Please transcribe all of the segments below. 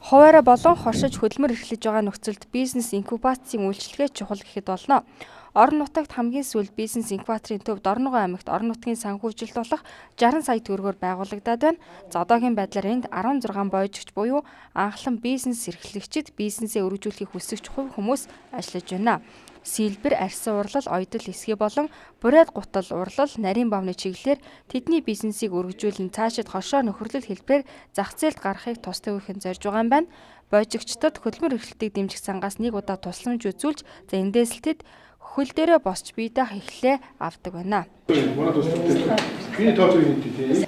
Хуваараа болон хоршиж хөдөлмөр эрхлэж байгаа нөхцөлд бизнес инкубацийн үйлчилгээ чухал гэхэд болно. Орон нутагт хамгийн сүүлд бизнес инкубаторын төвд Орногоо аймагт орон нутгийн санхүүжилт болох 60 сая төгрөгөөр байгуулагдаад байна. За одоогийн байдлаар энд 16 боожигч буюу анхлан бизнес эрхлэгчид бизнесээ өргөжүүлэхийг хүсэж хувь хүмүүс ажиллаж байна. Сэлбэр, арьсан урлал, оёдол эсгээ болон бурайд гутал урлал, нарийн бавны чиглэлээр тэдний бизнесийг өргөжүүлэн цаашид хошоо нөхөрлөл хэлбэрээр зах зээлд гаргахыг тус төвөхийн зорж байгаа юм байна. Боожигчдод хөдөлмөр эрхлэлтийг дэмжих сангаас нэг удаа тусламж үзүүлж, эндээс л тэд хөл дээрээ босч бие даах эхлээ авдаг байна.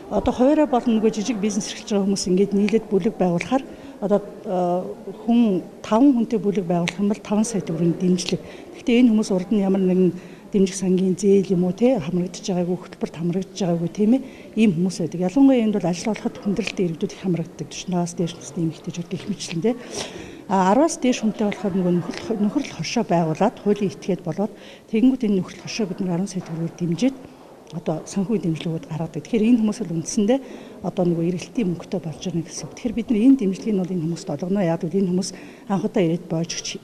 Одоо хуваараа болон нөгөө жижиг бизнес эрхэлж байгаа хүмүүс ингээд нийлээд бүлэг байгуулахаар одоо хүн 5 хүнтэй бүлэг байгуулах юм бол 5 сая төгрөгийн дэмжлэг. Гэхдээ энэ хүмүүс урд нь ямар нэгэн дэмжих сангийн зээл юм уу те хамрагдаж байгаагүй, хөтөлбөрт хамрагдаж байгаагүй тийм ээ ийм хүмүүс байдаг. Ялангуяа энд бол ажил олоход хүндрэлтэй иргэдүүд их хамрагддаг. Тушнаас дээш насны эмэгтэйчүүд гэх мэтлэн те 10-аас дээш хүнтэй болохоор нөгөө нөхрөл хошоо байгуулад хуулийн этгээд болоод тэгэнгүүт энэ нөхрөл хошоо бид нар 10 сая төгрөгөөр дэмжиж одоо санхүүгийн дэмжлэгүүд гаргадаг. Тэгэхээр энэ хүмүүс бол үндсэндээ одоо нөгөө эргэлтийн мөнгөтэй болж байгаа гэсэн. Тэгэхээр бид нар энэ дэмжлэгийг нь бол энэ хүмүүст олгоно. Яг л энэ хүмүүс анх удаа ирээд боожигч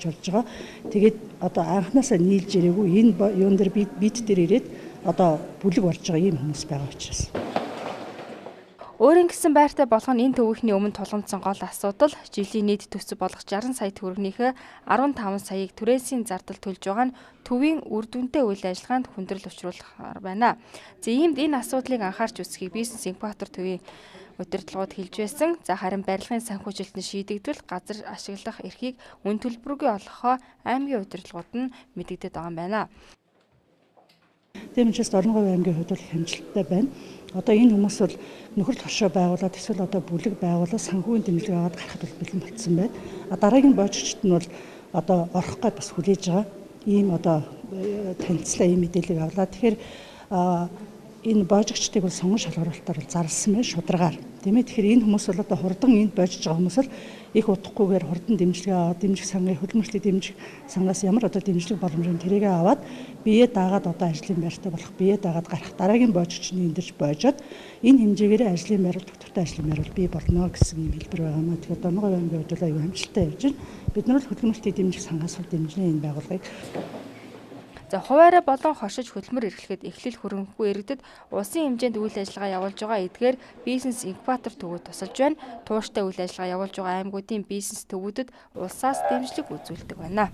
болж байгаа. Тэгээд одоо анханасаа нийлж ирээгүй энэ юун дээр бид дээр ирээд одоо бүлэг болж байгаа ийм хүмүүс байгаа учраас. Өөрийн гэсэн байртай болгох нь энэ төвийнхний өмнө тулгамдсан гол асуудал жилийн нийт төсөв болох 60 сая төгрөгнийхээ 15 саяыг түрээсийн зардал төлж байгаа нь төвийн үр дүнтэй үйл ажиллагаанд хүндрэл учруулахаар байна. Иймд энэ асуудлыг анхаарч үзэхийг бизнес инкубатор төвийн удирдлагууд хэлж байсан. Харин барилгын санхүүжилт нь шийдэгдвэл газар ашиглах эрхийг үн төлбөргүй олгохоо аймгийн удирдлагууд нь мэдэгдээд байгаа юм байна. Тиймээс Орногоо аймгийн хувьд бол хямдчилттай байна. Одоо энэ хүмүүс бол нөхрөл хошоо байгуулаад эсвэл одоо бүлэг байгуулаад санхүүгийн дэмжлэг аваад гарахад бол бэлэн болцсон байна. Дараагийн боожигчд нь бол одоо орох гээд бас хүлээж байгаа. Ийм одоо танилцлаа ийм мэдээлэл авлаа. Тэгэхээр энэ боожигчдыг бол сонгон шалгаруулалтаар зарласан байна шударгаар. Тийм ээ. Тэгэхээр энэ хүмүүс бол одоо хурдан энд боожиж байгаа хүмүүс л их удахгүйгээр хурдан дэмжлэг аваад дэмжих сангийн хөдөлмөрлөлтийг дэмжих сангаас ямар одоо дэмжлэг боломжтой тэрийг аваад бие даагаад одоо ажлын байртай болох бие даагаад гарах дараагийн боожигчны эндэрч боожоод энэ хэмжээгээр ажлын байр доктортой ажлын байр бол бий болно гэсэн юм хэлбэр байгаа маа. Тэгэхээр Орногоо аймгийн хувьд бол аюу амжилттай явж байна. Бид нар л хөдөлмөрлөлтийг дэмжих сангаас бол дэмжнэ энэ байгууллагыг. Хуваараа болон хоршиж хөдөлмөр эрхлэхэд эхлэл хөрөнгөгүй иргэдэд улсын хэмжээнд үйл ажиллагаа явуулж байгаа эдгээр бизнес инкубатор төвүүд тусалж байна. Тууштай үйл ажиллагаа явуулж байгаа аймагуудын бизнес төвүүдэд улсаас дэмжлэг үзүүлдэг байна.